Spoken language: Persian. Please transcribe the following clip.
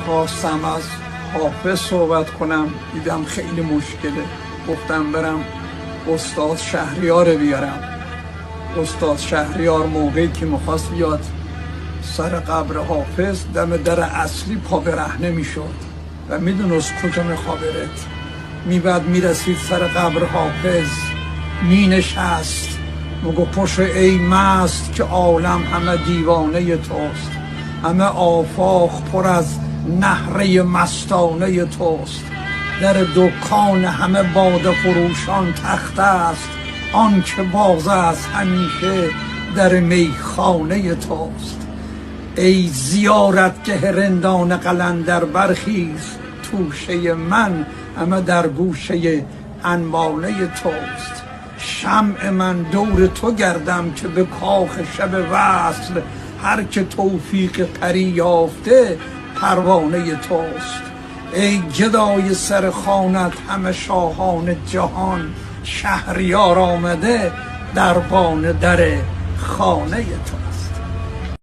خواستم از حافظ صحبت کنم، دیدم خیلی مشکله، گفتم برم استاد شهریار بیارم. استاد شهریار موقعی که میخواست بیاد سر قبر حافظ دم در اصلی پا برهنه میشد و میدونست کجا میخوابرد. میبعد میرسید سر قبر حافظ، مینشست، مگو پشت ای مست که عالم همه دیوانه توست، همه آفاق پر از نهره مستانه توست، در دکان همه باده فروشان تخت است، آن که باز است همیشه در میخانه توست. ای زیارتگه رندان قلندر برخیز، توشه من همه در گوشه انبانه توست. شمع من دور تو گردم که به کاخ شب وصل، هر که توفیق پری یافته پروانه توست. ای گدای سر خوانت همه شاهان جهان، شهریار آمده دربان در خانه توست.